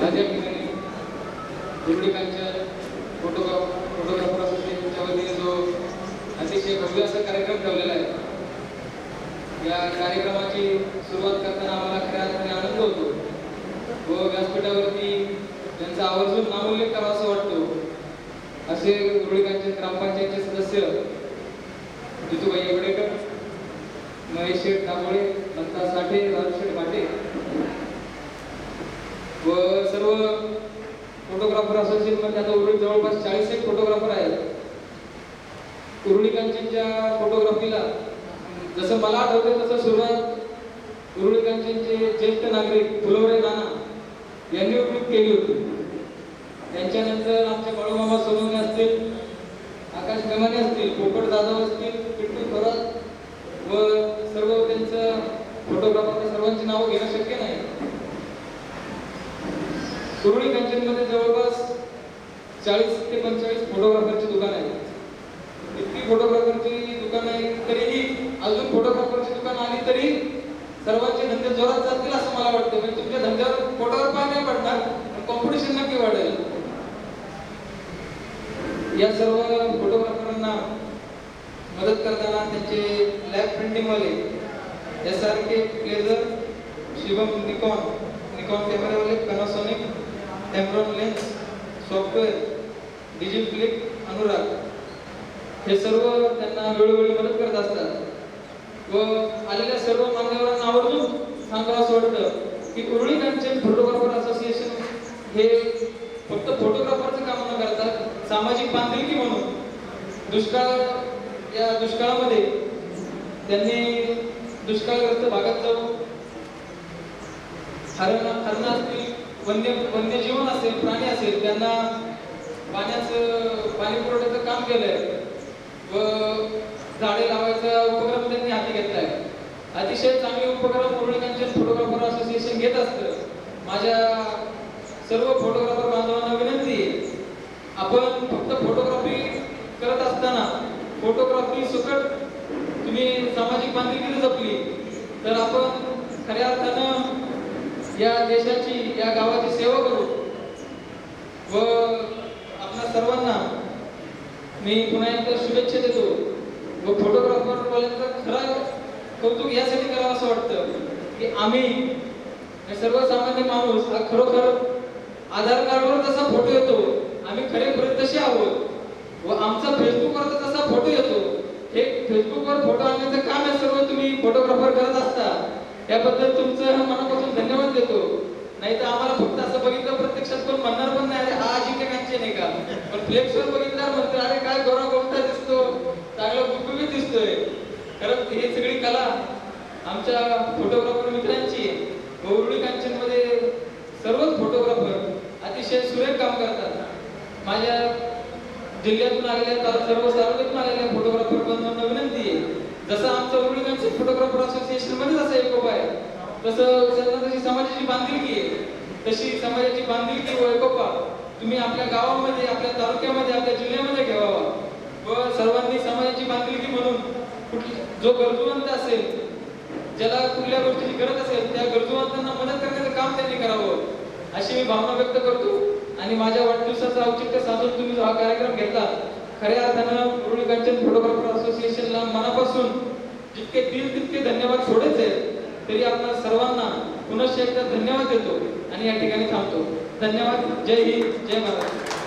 आज या ठिकाणी दुर्डीकांच्या फोटोग्राफर असोसिएशनच्या वतीने जो अतिशय भव्य असा कार्यक्रम ठेवलेला आहे, या कार्यक्रमाची सुरुवात करताना आम्हाला खऱ्या अर्थाने आनंद होतो व व्यासपीठावरती त्यांचा आवर्जून नामोल्लेख करावा असं वाटतो असे दुर्डीकांचे ग्रामपंचायतचे सदस्य जितूबाई एवढेकर, महेश शेठ दाभोळे, लता साठे, राजशेठ भाटे व सर्व फोटोग्राफर असोसिएशन मध्ये आता उर्वरित जवळपास 40 फोटोग्राफर आहेत. उरुळीकांचनच्या फोटोग्राफीला जसं मला आठवतं तसं सुरुवात उरुळीकांचनचे ज्येष्ठ नागरिक फुलवरे नाना यांनी उपयोग केली होती. त्यांच्यानंतर आमचे बाळूमामा सोनवणे असतील, आकाश मेमाने असतील, पोपट जाधव असतील, पिंटू थोरात व सर्व त्यांचं फोटोग्राफर सर्वांची नावं घेणं शक्य नाही. उरुळी कांचनमध्ये जवळपास 40 ते 45 फोटोग्राफरची दुकान आहे. इतकी फोटोग्राफरची दुकान आहे तरीही अजून फोटोग्राफरची दुकान आली तरी सर्वांचे धंदे जोरात चालतील असं मला वाटतं. म्हणजे तुमच्या धंद्यावर फोटोवर पाय नाही पडणार, पण कॉम्पिटिशन नक्की वाढेल. या सर्व फोटोग्राफरांना मदत करताना त्यांचे लॅब प्रिंटिंग वाले SRK प्लेजर, शिवम निकॉन कॅमेरावाले, Panasonic, Tamron lens, software, Digiflick, Anurag हे सर्व त्यांना वेळोवेळी मदत करत असतात व आलेल्या सर्व मान्यवरांना आवर्जून सांगावं असं वाटतं की उरुळी कांचन फोटोग्राफर असोसिएशन हे फक्त फोटोग्राफरचं काम न करता सामाजिक बांधिलकी म्हणून या दुष्काळामध्ये त्यांनी दुष्काळग्रस्त भागात जाऊन हरण असतील, वन्यजीवन असेल, प्राणी असेल, त्यांना पाणी पुरवठ्याचं काम केलंय व झाडे लावायचा उपक्रम त्यांनी हाती घेतलाय. अतिशय चांगले उपक्रम उरुळी कांचन फोटोग्राफर असोसिएशन घेत असतं. माझ्या सर्व फोटोग्राफर बांधवांना विनंती आहे, आपण फक्त फोटोग्राफी करत असताना फोटोग्राफी सुकट तुम्ही सामाजिक बांधिलकी जपली तर आपण खऱ्या अर्थानं या देशाची, या गावाची सेवा करू. व आपल्या सर्वांना मी पुन्हा एकदा शुभेच्छा देतो व फोटोग्राफर वाल्यांचं खरं कौतुक यासाठी करावं असं वाटतं की आम्ही सर्वसामान्य माणूस हा खरोखर आधार कार्डवर जसा फोटो येतो, आम्ही खरे तसे आहोत व आमचा फेसबुकवर तसा फोटो येतो. हे फेसबुकवर फोटो आणण्याचं काम आहे सर्व तुम्ही फोटोग्राफर करत असता, याबद्दल तुमचं मनापासून धन्यवाद देतो. नाही तर आम्हाला फक्त असं बघितलं प्रत्यक्षात कोण म्हणणार पण नाही अरे हा अजिंक्य कांचन आहे का, पण फ्लेक्सवर बघितल्यावर म्हणतो अरे काय गोरा गोमटा दिसतो, चांगला गुबगुबीत दिसतोय. खरं ही सगळी कला आमच्या फोटोग्राफर मित्रांची आहे. उरुळी कांचन मध्ये सर्वच फोटोग्राफर अतिशय सुरेख काम करतात. माझ्या जिल्ह्यातून आलेल्या सर्व सार्वजनिक आलेल्या फोटोग्राफर बंधूंना विनंती आहे, जसं आमचं उरुळी कांचन फोटोग्राफर असोसिएशन मध्ये जसं एकोपा आहे तसं तशी समाजाची बांधिलकी आहे, तशी समाजाची बांधिलकी व एकोपा तुम्ही आपल्या गावामध्ये, आपल्या तालुक्यामध्ये, आपल्या जिल्ह्यामध्ये ठेवावा व सर्वांनी समाजाची बांधिलकी म्हणून जो गरजूवंत असेल, ज्याला कुठल्या गोष्टीची गरज असेल त्या गरजूवंतांना मदत करण्याचं काम त्यांनी करावं अशी मी भावना व्यक्त करतो. आणि माझ्या वाढदिवसाचं औचित्य साधून तुम्ही जो हा कार्यक्रम घेतला, खऱ्या अर्थानं उरुळी कांचन फोटोग्राफर असोसिएशनला मनापासून जितके दिल तितके धन्यवाद थोडेच आहेत, तरी आपल्या सर्वांना पुनश्च एकदा धन्यवाद देतो आणि या ठिकाणी थांबतो. धन्यवाद. जय हिंद, जय महाराष्ट्र.